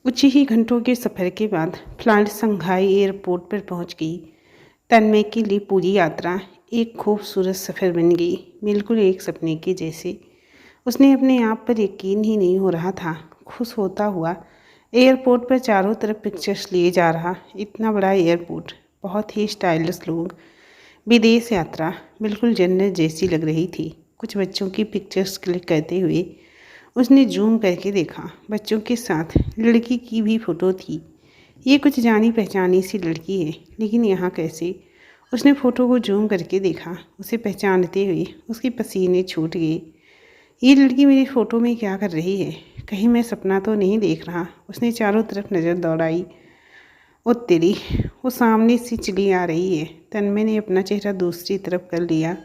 कुछ ही घंटों के सफ़र के बाद फ्लाइट शंघाई एयरपोर्ट पर पहुंच गई। तन्मय के लिए पूरी यात्रा एक खूबसूरत सफ़र बन गई, बिल्कुल एक सपने के जैसे। उसने अपने आप पर यकीन ही नहीं हो रहा था। खुश होता हुआ एयरपोर्ट पर चारों तरफ पिक्चर्स लिए जा रहा। इतना बड़ा एयरपोर्ट, बहुत ही स्टाइलिश लोग, विदेश यात्रा बिल्कुल जन्नत जैसी लग रही थी। कुछ बच्चों की पिक्चर्स क्लिक करते हुए उसने जूम करके देखा। बच्चों के साथ लड़की की भी फ़ोटो थी। ये कुछ जानी पहचानी सी लड़की है, लेकिन यहाँ कैसे? उसने फ़ोटो को जूम करके देखा। उसे पहचानते हुए उसके पसीने छूट गए। ये लड़की मेरी फ़ोटो में क्या कर रही है? कहीं मैं सपना तो नहीं देख रहा? उसने चारों तरफ नज़र दौड़ाई। ओ तेरी, वो सामने से चली आ रही है। तन्मय ने अपना चेहरा दूसरी तरफ कर लिया।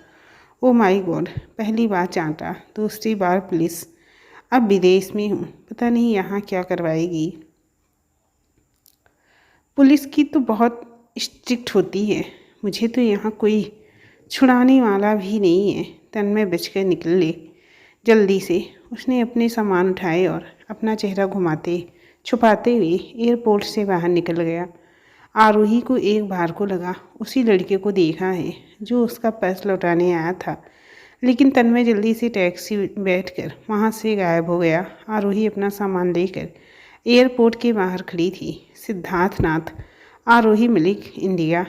Oh my God! पहली बार चांटा, दूसरी बार पुलिस। अब विदेश में हूँ, पता नहीं यहाँ क्या करवाएगी। पुलिस की तो बहुत स्ट्रिक्ट होती है। मुझे तो यहाँ कोई छुड़ाने वाला भी नहीं है। तन्मय बचकर निकले। जल्दी से उसने अपने सामान उठाए और अपना चेहरा घुमाते छुपाते हुए एयरपोर्ट से बाहर निकल गया। आरोही को एक बार को लगा उसी लड़के को देखा है जो उसका पर्स लौटाने आया था, लेकिन तन्मय जल्दी से टैक्सी बैठकर वहाँ से गायब हो गया। आरोही अपना सामान लेकर एयरपोर्ट के बाहर खड़ी थी। सिद्धार्थ नाथ आरोही मलिक इंडिया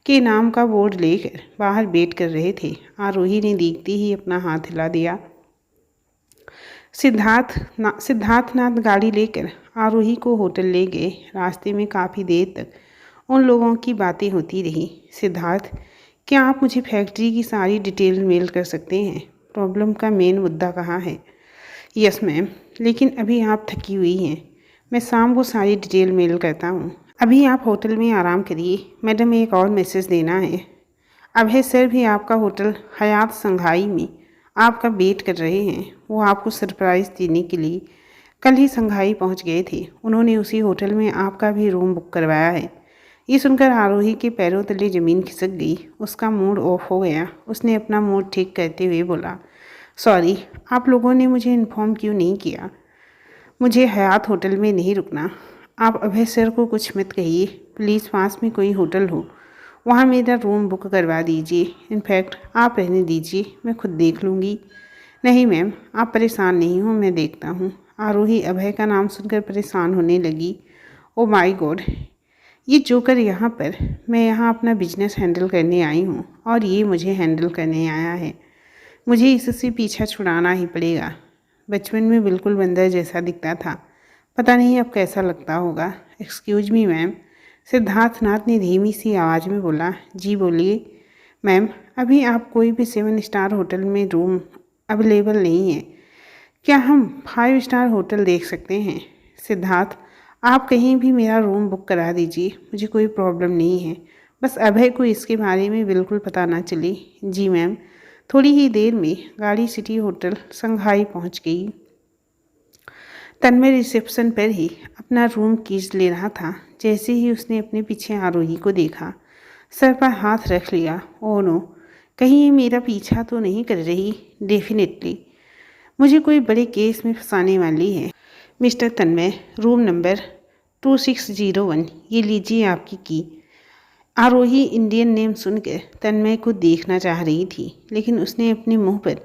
के नाम का बोर्ड लेकर बाहर वेट कर रहे थे। आरोही ने देखते ही अपना हाथ हिला दिया। सिद्धार्थनाथ गाड़ी लेकर आरोही को होटल ले गए। रास्ते में काफ़ी देर तक उन लोगों की बातें होती रही। सिद्धार्थ, क्या आप मुझे फैक्ट्री की सारी डिटेल मेल कर सकते हैं? प्रॉब्लम का मेन मुद्दा कहाँ है? यस मैम, लेकिन अभी आप थकी हुई हैं। मैं शाम को सारी डिटेल मेल करता हूँ। अभी आप होटल में आराम करिए। मैडम, एक और मैसेज देना है। अभय सर भी आपका होटल हयात संघाई में आपका वेट कर रहे हैं। वो आपको सरप्राइज़ देने के लिए कल ही संघाई पहुंच गए थे। उन्होंने उसी होटल में आपका भी रूम बुक करवाया है। ये सुनकर आरोही के पैरों तले ज़मीन खिसक गई। उसका मूड ऑफ हो गया। उसने अपना मूड ठीक करते हुए बोला, सॉरी, आप लोगों ने मुझे इन्फॉर्म क्यों नहीं किया? मुझे हयात होटल में नहीं रुकना। आप अभय सर को कुछ मत कहिए। प्लीज़ पास में कोई होटल हो वहाँ मेरा रूम बुक करवा दीजिए। इनफैक्ट आप रहने दीजिए, मैं खुद देख लूँगी। नहीं मैम, आप परेशान नहीं हो, मैं देखता हूँ। आरोही अभय का नाम सुनकर परेशान होने लगी। ओ माय गॉड, ये जोकर यहाँ पर! मैं यहाँ अपना बिजनेस हैंडल करने आई हूँ और ये मुझे हैंडल करने आया है। मुझे इससे पीछा छुड़ाना ही पड़ेगा। बचपन में बिल्कुल बंदर जैसा दिखता था, पता नहीं अब कैसा लगता होगा। एक्सक्यूज मी मैम, सिद्धार्थनाथ ने धीमी सी आवाज़ में बोला। जी बोलिए मैम, अभी आप कोई भी 7 स्टार होटल में रूम अवेलेबल नहीं है। क्या हम 5 स्टार होटल देख सकते हैं? सिद्धार्थ, आप कहीं भी मेरा रूम बुक करा दीजिए, मुझे कोई प्रॉब्लम नहीं है। बस अभय को इसके बारे में बिल्कुल पता ना चले। जी मैम। थोड़ी ही देर में गाड़ी सिटी होटल संघाई पहुंच गई। तन्मय रिसेप्शन पर ही अपना रूम कीज ले रहा था। जैसे ही उसने अपने पीछे आरोही को देखा, सर पर हाथ रख लिया। ओह नो, कहीं ये मेरा पीछा तो नहीं कर रही? डेफिनेटली मुझे कोई बड़े केस में फंसाने वाली है। मिस्टर तन्मय, रूम नंबर 2601, ये लीजिए आपकी की। आरोही इंडियन नेम सुनकर तन्मय को देखना चाह रही थी, लेकिन उसने अपने मुंह पर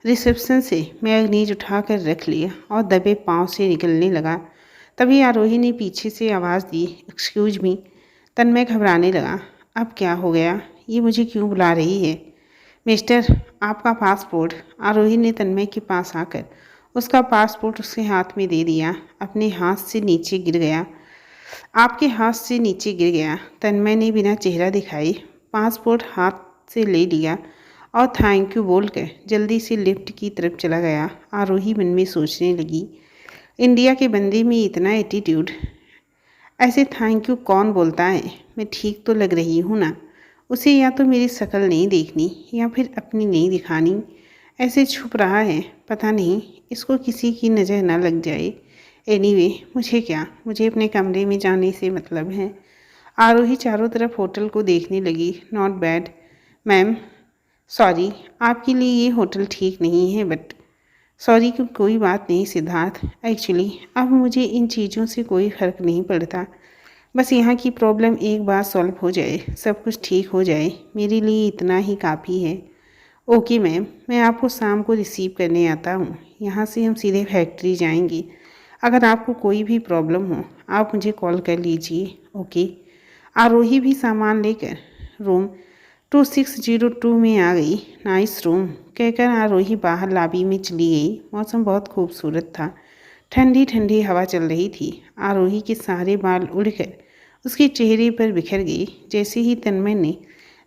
रिसेप्शन से मैगनीज उठाकर रख लिया और दबे पांव से निकलने लगा। तभी आरोही ने पीछे से आवाज़ दी, एक्सक्यूज मी। तन्मय घबराने लगा। अब क्या हो गया? ये मुझे क्यों बुला रही है? मिस्टर, आपका पासपोर्ट। आरोही ने तन्मय के पास आकर उसका पासपोर्ट उसके हाथ में दे दिया। अपने हाथ से नीचे गिर गया। आपके हाथ से नीचे गिर गया। तन्मय ने बिना चेहरा दिखाए पासपोर्ट हाथ से ले लिया और थैंक यू बोलकर जल्दी से लिफ्ट की तरफ चला गया। आरोही मन में सोचने लगी, इंडिया के बंदे में इतना एटीट्यूड, ऐसे थैंक यू कौन बोलता है? मैं ठीक तो लग रही हूँ ना? उसे या तो मेरी शक्ल नहीं देखनी या फिर अपनी नहीं दिखानी। ऐसे छुप रहा है, पता नहीं इसको किसी की नज़र ना लग जाए। एनीवे, मुझे क्या, मुझे अपने कमरे में जाने से मतलब है। आरोही चारों तरफ होटल को देखने लगी। नॉट बैड मैम, सॉरी, आपके लिए ये होटल ठीक नहीं है, बट सॉरी की कोई बात नहीं सिद्धार्थ। एक्चुअली अब मुझे इन चीज़ों से कोई फ़र्क नहीं पड़ता। बस यहाँ की प्रॉब्लम एक बार सॉल्व हो जाए, सब कुछ ठीक हो जाए, मेरे लिए इतना ही काफ़ी है। ओके मैम, मैं आपको शाम को रिसीव करने आता हूँ। यहाँ से हम सीधे फैक्ट्री जाएंगे। अगर आपको कोई भी प्रॉब्लम हो आप मुझे कॉल कर लीजिए। ओके। आरोही भी सामान लेकर रूम 2602 में आ गई। नाइस रूम कहकर आरोही बाहर लॉबी में चली गई। मौसम बहुत खूबसूरत था। ठंडी ठंडी हवा चल रही थी। आरोही के सारे बाल उड़कर उसके चेहरे पर बिखर गए। जैसे ही तन्मय ने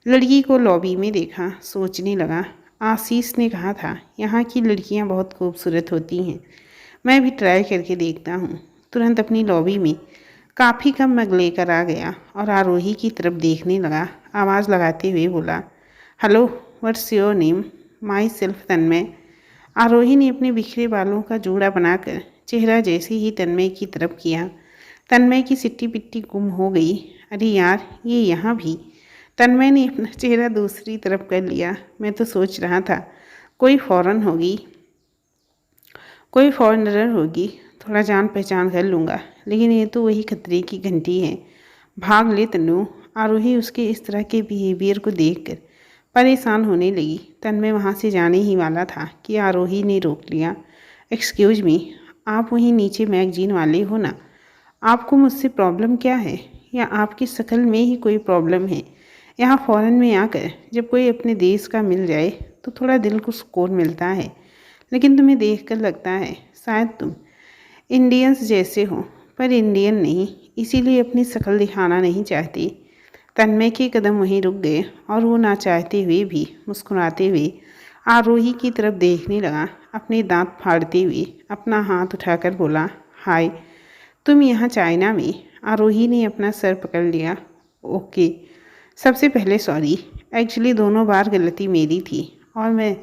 लड़की को लॉबी में देखा सोचने लगा, आशीष ने कहा था यहाँ की लड़कियाँ बहुत खूबसूरत होती हैं, मैं भी ट्राई करके देखता हूँ। तुरंत अपनी लॉबी में काफ़ी कम मग लेकर आ गया और आरोही की तरफ देखने लगा। आवाज़ लगाते हुए बोला, hello, what's your name? Myself Tanmay. Aarohi ने अपने बिखरे बालों का जूड़ा बनाकर चेहरा जैसे ही तन्मय की तरफ किया, तन्मय की सिट्टी पिट्टी गुम हो गई। अरे यार, ये यहाँ भी। तन्मय ने अपना चेहरा दूसरी तरफ कर लिया। मैं तो सोच रहा था कोई फॉरेनर होगी, थोड़ा जान पहचान कर लूँगा, लेकिन ये तो वही खतरे की घंटी है। भाग ले तन्नू। आरोही उसके इस तरह के बिहेवियर को देखकर परेशान होने लगी। तन्मय वहाँ से जाने ही वाला था कि आरोही ने रोक लिया। एक्सक्यूज मी, आप वहीं नीचे मैगजीन वाले हो ना? आपको मुझसे प्रॉब्लम क्या है, या आपकी शक्ल में ही कोई प्रॉब्लम है? यहाँ फ़ॉरेन में आकर जब कोई अपने देश का मिल जाए तो थोड़ा दिल को सुकून मिलता है, लेकिन तुम्हें देखकर लगता है शायद तुम इंडियंस जैसे हो, पर इंडियन नहीं, इसीलिए अपनी शक्ल दिखाना नहीं चाहती। तन्मय के कदम वहीं रुक गए और वो ना चाहते हुए भी मुस्कुराते हुए आरोही की तरफ देखने लगा। अपने दांत फाड़ते हुए अपना हाथ उठाकर बोला, हाय, तुम यहाँ चाइना में? आरोही ने अपना सर पकड़ लिया। ओके, सबसे पहले सॉरी। एक्चुअली दोनों बार गलती मेरी थी और मैं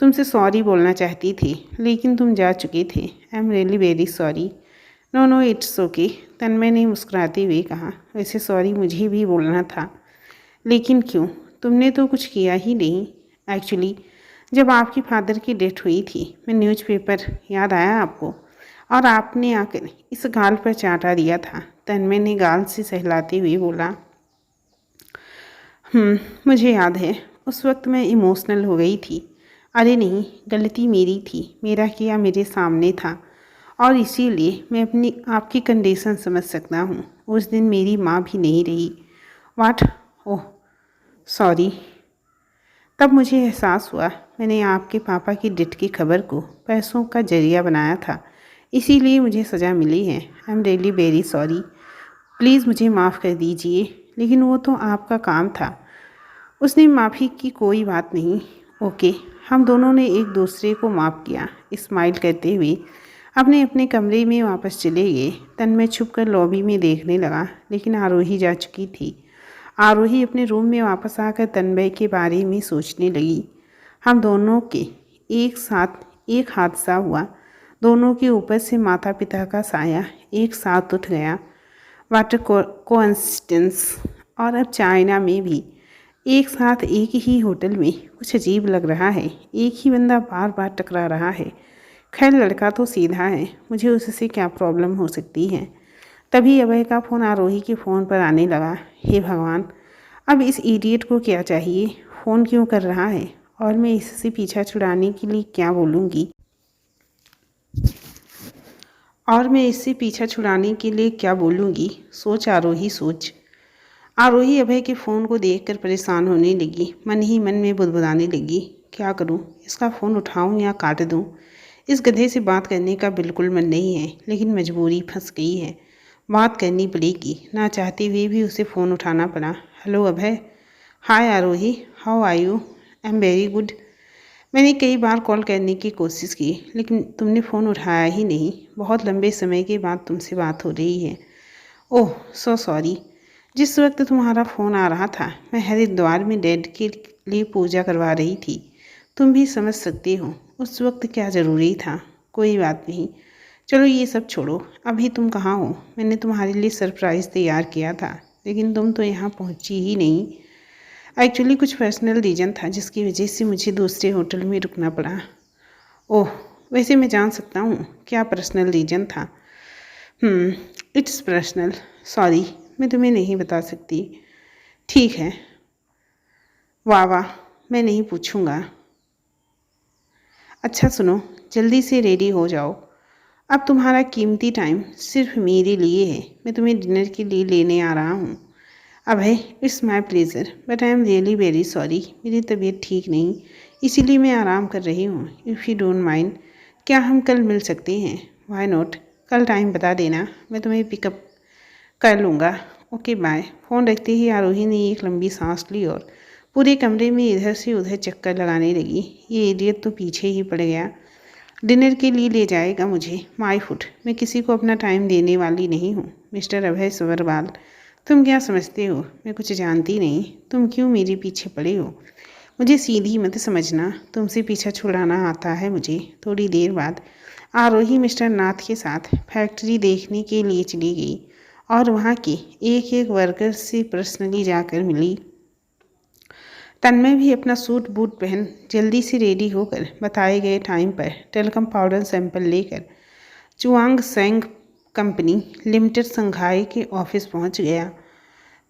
तुमसे सॉरी बोलना चाहती थी, लेकिन तुम जा चुके थे। I am really very sorry. No no, it's okay, Tanmay ने मुस्कुराते हुए कहा। वैसे सॉरी मुझे भी बोलना था, लेकिन क्यों? तुमने तो कुछ किया ही नहीं। एक्चुअली जब आपकी फादर की डेथ हुई थी, मैं न्यूज़पेपर याद आया आपको, और आपने आकर इस गाल पर चाटा दिया था। तन्मय ने गाल से सहलाते हुए बोला, मुझे याद है, उस वक्त मैं इमोशनल हो गई थी। अरे नहीं, गलती मेरी थी, मेरा किया मेरे सामने था, और इसीलिए मैं अपनी आपकी कंडीशन समझ सकता हूँ। उस दिन मेरी माँ भी नहीं रही। वाट? Oh sorry. तब मुझे एहसास हुआ मैंने आपके पापा की डेथ की खबर को पैसों का जरिया बनाया था, इसीलिए मुझे सज़ा मिली है। आई am really very sorry. Please मुझे माफ़ कर दीजिए, लेकिन वो तो आपका काम था। उसने माफ़ी की कोई बात नहीं। ओके, हम दोनों ने एक दूसरे को माफ़ किया। स्माइल करते हुए अपने अपने कमरे में वापस चले गए। तन्मय छुपकर लॉबी में देखने लगा, लेकिन आरोही जा चुकी थी। आरोही अपने रूम में वापस आकर तन्मय के बारे में सोचने लगी। हम दोनों के एक साथ एक हादसा हुआ, दोनों के ऊपर से माता पिता का साया एक साथ उठ गया। Water coincidence. और अब चाइना में भी एक साथ एक ही होटल में। कुछ अजीब लग रहा है, एक ही बंदा बार बार टकरा रहा है। खैर, लड़का तो सीधा है, मुझे उससे क्या प्रॉब्लम हो सकती है। तभी अभय का फ़ोन आरोही के फ़ोन पर आने लगा। हे भगवान, अब इस इडियट को क्या चाहिए, फ़ोन क्यों कर रहा है, और मैं इससे पीछा छुड़ाने के लिए क्या बोलूँगी सोच आरोही, सोच। आरोही अभय के फ़ोन को देखकर परेशान होने लगी। मन ही मन में बुदबुदाने लगी, क्या करूं, इसका फ़ोन उठाऊं या काट दूं? इस गधे से बात करने का बिल्कुल मन नहीं है, लेकिन मजबूरी फंस गई है, बात करनी पड़ेगी। ना चाहते हुए भी उसे फ़ोन उठाना पड़ा। Hello Abhay. Hi Aarohi, how are you? I am very good. मैंने कई बार कॉल करने की कोशिश की, लेकिन तुमने फ़ोन उठाया ही नहीं। बहुत लंबे समय के बाद तुमसे बात हो रही है। ओह सो सॉरी। जिस वक्त तुम्हारा फ़ोन आ रहा था, मैं हरिद्वार में डेड के लिए पूजा करवा रही थी। तुम भी समझ सकते हो उस वक्त क्या ज़रूरी था। कोई बात नहीं, चलो ये सब छोड़ो। अभी तुम कहाँ हो? मैंने तुम्हारे लिए सरप्राइज़ तैयार किया था, लेकिन तुम तो यहाँ पहुँची ही नहीं। एक्चुअली कुछ पर्सनल रीज़न था जिसकी वजह से मुझे दूसरे होटल में रुकना पड़ा। ओह, वैसे मैं जान सकता हूँ क्या पर्सनल रीजन था? It's personal. सॉरी, मैं तुम्हें नहीं बता सकती। ठीक है। वाह वाह, मैं नहीं पूछूंगा। अच्छा सुनो, जल्दी से रेडी हो जाओ। अब तुम्हारा कीमती टाइम सिर्फ मेरे लिए है। मैं तुम्हें डिनर के लिए लेने आ रहा हूँ। Abhay, it's my pleasure but I am really very sorry. मेरी तबीयत ठीक नहीं, इसीलिए मैं आराम कर रही हूँ। इफ़ यू डोंट माइंड, क्या हम कल मिल सकते हैं? Why not. कल टाइम बता देना, मैं तुम्हें पिकअप कर लूँगा। Okay bye. फ़ोन रखते ही आरोही ने एक लंबी सांस ली और पूरे कमरे में इधर से उधर चक्कर लगाने लगी। ये इडियट तो पीछे ही पड़ गया। डिनर के लिए ले जाएगा मुझे। My foot. मैं किसी को अपना टाइम देने वाली नहीं हूँ। मिस्टर अभय सवरवाल, तुम क्या समझते हो? मैं कुछ जानती नहीं। तुम क्यों मेरे पीछे पड़े हो? मुझे सीधी मत समझना। तुमसे पीछा छुड़ाना आता है मुझे। थोड़ी देर बाद आरोही मिस्टर नाथ के साथ फैक्ट्री देखने के लिए चली गई और वहाँ के एक एक वर्कर से पर्सनली जाकर मिली। तन्मय भी अपना सूट बूट पहन जल्दी से रेडी होकर बताए गए टाइम पर टेलकम पाउडर सैंपल लेकर चुआंग सेंग कंपनी लिमिटेड संघाई के ऑफिस पहुंच गया।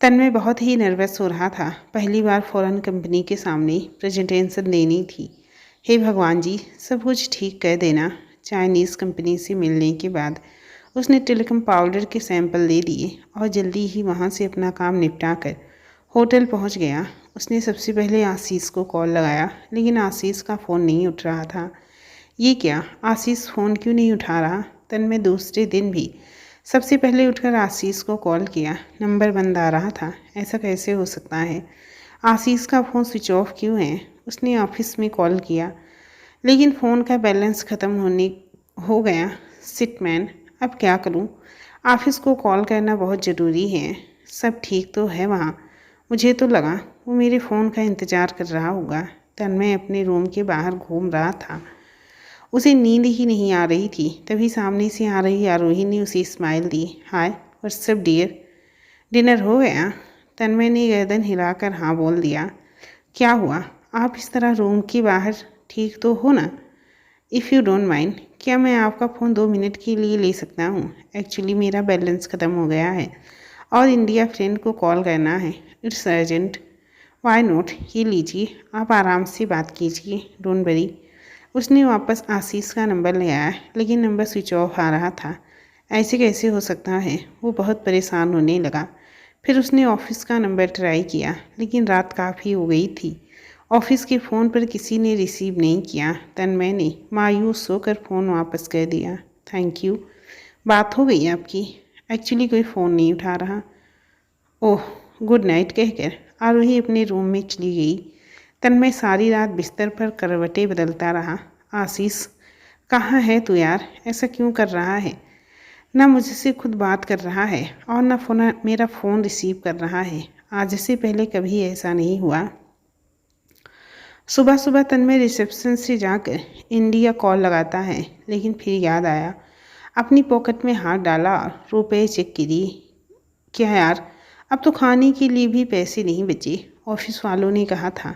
तन्मय बहुत ही नर्वस हो रहा था। पहली बार फॉरेन कंपनी के सामने प्रेजेंटेशन देनी थी। हे भगवान जी, सब कुछ ठीक कर देना। चाइनीज़ कंपनी से मिलने के बाद उसने टेलकम पाउडर के सैंपल दे दिए और जल्दी ही वहाँ से अपना काम निपटा कर होटल पहुँच गया। उसने सबसे पहले आशीष को कॉल लगाया, लेकिन आशीष का फ़ोन नहीं उठ रहा था। ये क्या, आशीष फ़ोन क्यों नहीं उठा रहा? तन्मय दूसरे दिन भी सबसे पहले उठकर आशीष को कॉल किया। नंबर बंद आ रहा था। ऐसा कैसे हो सकता है? आशीष का फ़ोन स्विच ऑफ क्यों है? उसने ऑफिस में कॉल किया, लेकिन फ़ोन का बैलेंस ख़त्म हो गया। सिटमैन, अब क्या करूं? ऑफिस को कॉल करना बहुत ज़रूरी है। सब ठीक तो है वहाँ? मुझे तो लगा वो मेरे फ़ोन का इंतज़ार कर रहा होगा। तन्मय अपने रूम के बाहर घूम रहा था। उसे नींद ही नहीं आ रही थी। तभी सामने से आ रही आरोही ने उसे स्माइल दी। हाय, व्हाट्सअप डियर, डिनर हो गया? तन्मय ने गर्दन हिलाकर हाँ बोल दिया। क्या हुआ? आप इस तरह रूम के बाहर ठीक तो हो ना? इफ़ यू डोंट माइंड, क्या मैं आपका फ़ोन 2 मिनट के लिए ले सकता हूँ? एक्चुअली मेरा बैलेंस ख़त्म हो गया है और इंडिया फ्रेंड को कॉल करना है। It's urgent. वाई नॉट, ये लीजिए, आप आराम से बात कीजिए, डोंट वरी। उसने वापस आशीष का नंबर लगाया, लेकिन नंबर स्विच ऑफ आ रहा था। ऐसे कैसे हो सकता है? वो बहुत परेशान होने लगा। फिर उसने ऑफिस का नंबर ट्राई किया, लेकिन रात काफ़ी हो गई थी। ऑफिस के फ़ोन पर किसी ने रिसीव नहीं किया। तन्मय ने मायूस होकर फ़ोन वापस कर दिया। Thank you. बात हो गई आपकी? एक्चुअली कोई फ़ोन नहीं उठा रहा। ओह, गुड नाइट कहकर आरोही अपने रूम में चली गई। तन्मय सारी रात बिस्तर पर करवटें बदलता रहा। आशीष, कहाँ है तू यार? ऐसा क्यों कर रहा है? ना मुझसे खुद बात कर रहा है और ना मेरा फ़ोन रिसीव कर रहा है। आज से पहले कभी ऐसा नहीं हुआ। सुबह सुबह तन्मय रिसेप्शन से जाकर इंडिया कॉल लगाता है, लेकिन फिर याद आया। अपनी पॉकेट में हाथ डाला और रुपए चेक किए। क्या यार, अब तो खाने के लिए भी पैसे नहीं बचे। ऑफिस वालों ने कहा था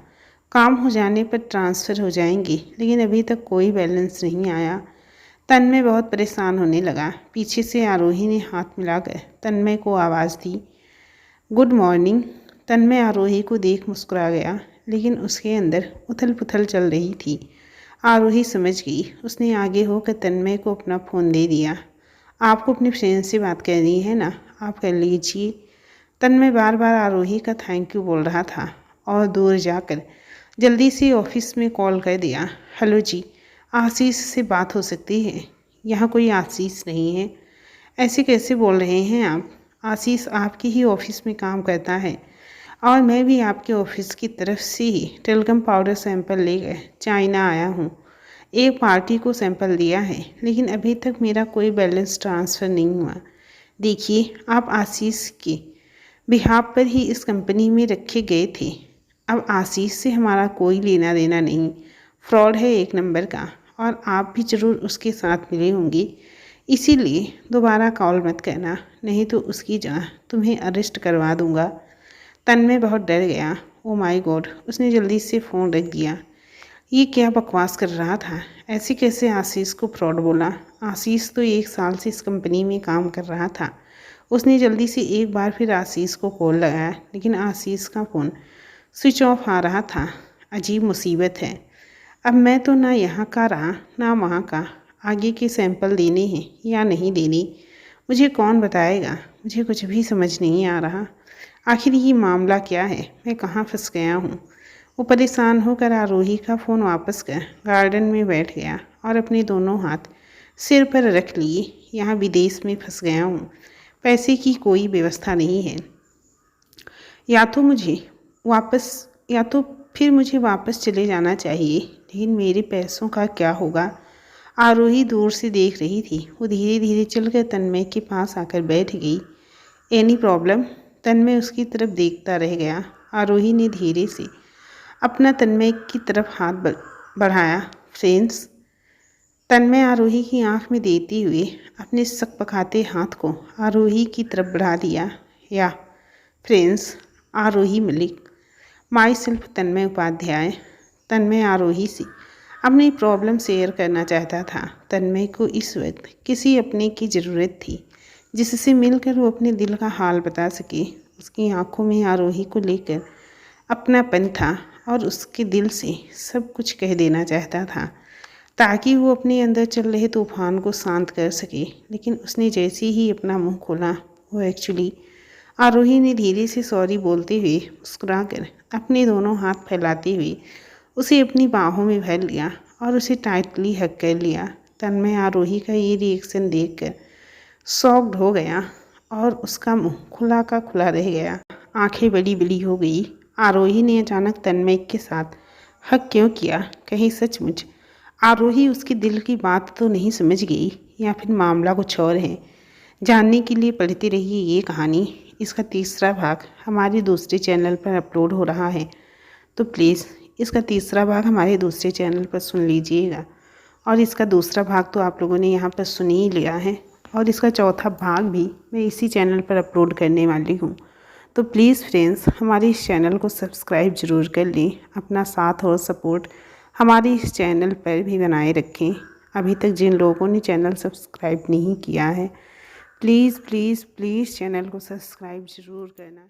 काम हो जाने पर ट्रांसफ़र हो जाएंगे, लेकिन अभी तक कोई बैलेंस नहीं आया। तन्मय बहुत परेशान होने लगा। पीछे से आरोही ने हाथ मिलाकर तन्मय को आवाज़ दी। Good morning. तन्मय आरोही को देख मुस्कुरा गया, लेकिन उसके अंदर उथल पुथल चल रही थी। आरोही समझ गई। उसने आगे होकर तन्मय को अपना फ़ोन दे दिया। आपको अपने फ्रेंड से बात करनी है ना, आप कर लीजिए। तन्मय बार बार आरोही का थैंक यू बोल रहा था और दूर जाकर जल्दी से ऑफिस में कॉल कर दिया। हेलो जी, आशीष से बात हो सकती है? यहाँ कोई आशीष नहीं है। ऐसे कैसे बोल रहे हैं आप? आशीष आपके ही ऑफिस में काम करता है और मैं भी आपके ऑफिस की तरफ से ही टेलकम पाउडर सैंपल लेकर चाइना आया हूँ। एक पार्टी को सैंपल दिया है, लेकिन अभी तक मेरा कोई बैलेंस ट्रांसफ़र नहीं हुआ। देखिए, आप आशीष के बिहाफ पर ही इस कंपनी में रखे गए थे। अब आशीष से हमारा कोई लेना देना नहीं। फ्रॉड है एक नंबर का, और आप भी ज़रूर उसके साथ मिले होंगे। इसीलिए दोबारा कॉल मत करना, नहीं तो उसकी जगह तुम्हें अरेस्ट करवा दूंगा। तन्मय बहुत डर गया। ओ माय गॉड, उसने जल्दी से फ़ोन रख दिया। ये क्या बकवास कर रहा था? ऐसे कैसे आशीष को फ्रॉड बोला? आशीष तो 1 साल से इस कंपनी में काम कर रहा था। उसने जल्दी से एक बार फिर आशीष को कॉल लगाया, लेकिन आशीष का फ़ोन स्विच ऑफ आ रहा था। अजीब मुसीबत है। अब मैं तो ना यहाँ का रहा ना वहाँ का। आगे के सैंपल देने हैं या नहीं देने, मुझे कौन बताएगा? मुझे कुछ भी समझ नहीं आ रहा। आखिर ये मामला क्या है? मैं कहाँ फंस गया हूँ? वो परेशान होकर आरोही का फ़ोन वापस कर गार्डन में बैठ गया और अपने दोनों हाथ सिर पर रख लिए। यहाँ विदेश में फंस गया हूँ। पैसे की कोई व्यवस्था नहीं है। या तो फिर मुझे वापस चले जाना चाहिए, लेकिन मेरे पैसों का क्या होगा? आरोही दूर से देख रही थी। वो धीरे धीरे चलकर तन्मय के पास आकर बैठ गई। Any problem? तन्मय उसकी तरफ देखता रह गया। आरोही ने धीरे से अपना तन्मय की तरफ हाथ बढ़ाया। फ्रेंड्स? तन्मय आरोही की आंख में देती हुए अपने सकपकाते हाथ को आरोही की तरफ बढ़ा दिया। या friends? Aarohi Malik. Myself Tanmay Upadhyay. Tanmay Aarohi से अपनी प्रॉब्लम शेयर करना चाहता था। तन्मय को इस वक्त किसी अपने की ज़रूरत थी, जिससे मिलकर वो अपने दिल का हाल बता सके। उसकी आंखों में आरोही को लेकर अपनापन था और उसके दिल से सब कुछ कह देना चाहता था, ताकि वो अपने अंदर चल रहे तूफान को शांत कर सके। लेकिन उसने जैसे ही अपना मुंह खोला, वो एक्चुअली आरोही ने धीरे से सॉरी बोलते हुए मुस्कुराकर अपने दोनों हाथ फैलाते हुए उसे अपनी बाहों में भर लिया और उसे टाइटली हग कर लिया। तन्मय आरोही का ये रिएक्शन देखकर शॉक्ड हो गया और उसका मुंह खुला का खुला रह गया। आंखें बड़ी बड़ी हो गई। आरोही ने अचानक तन्मय के साथ हक क्यों किया? कहीं सचमुच आरोही उसके दिल की बात तो नहीं समझ गई, या फिर मामला कुछ और है? जानने के लिए पढ़ते रहिए ये कहानी। इसका तीसरा भाग हमारे दूसरे चैनल पर अपलोड हो रहा है, तो प्लीज़ इसका तीसरा भाग हमारे दूसरे चैनल पर सुन लीजिएगा। और इसका दूसरा भाग तो आप लोगों ने यहाँ पर सुन ही लिया है, और इसका चौथा भाग भी मैं इसी चैनल पर अपलोड करने वाली हूँ। तो प्लीज़ फ्रेंड्स, हमारे इस चैनल को सब्सक्राइब ज़रूर कर लें। अपना साथ और सपोर्ट हमारे इस चैनल पर भी बनाए रखें। अभी तक जिन लोगों ने चैनल सब्सक्राइब नहीं किया है, प्लीज़ प्लीज़ प्लीज़ चैनल को सब्सक्राइब ज़रूर करना।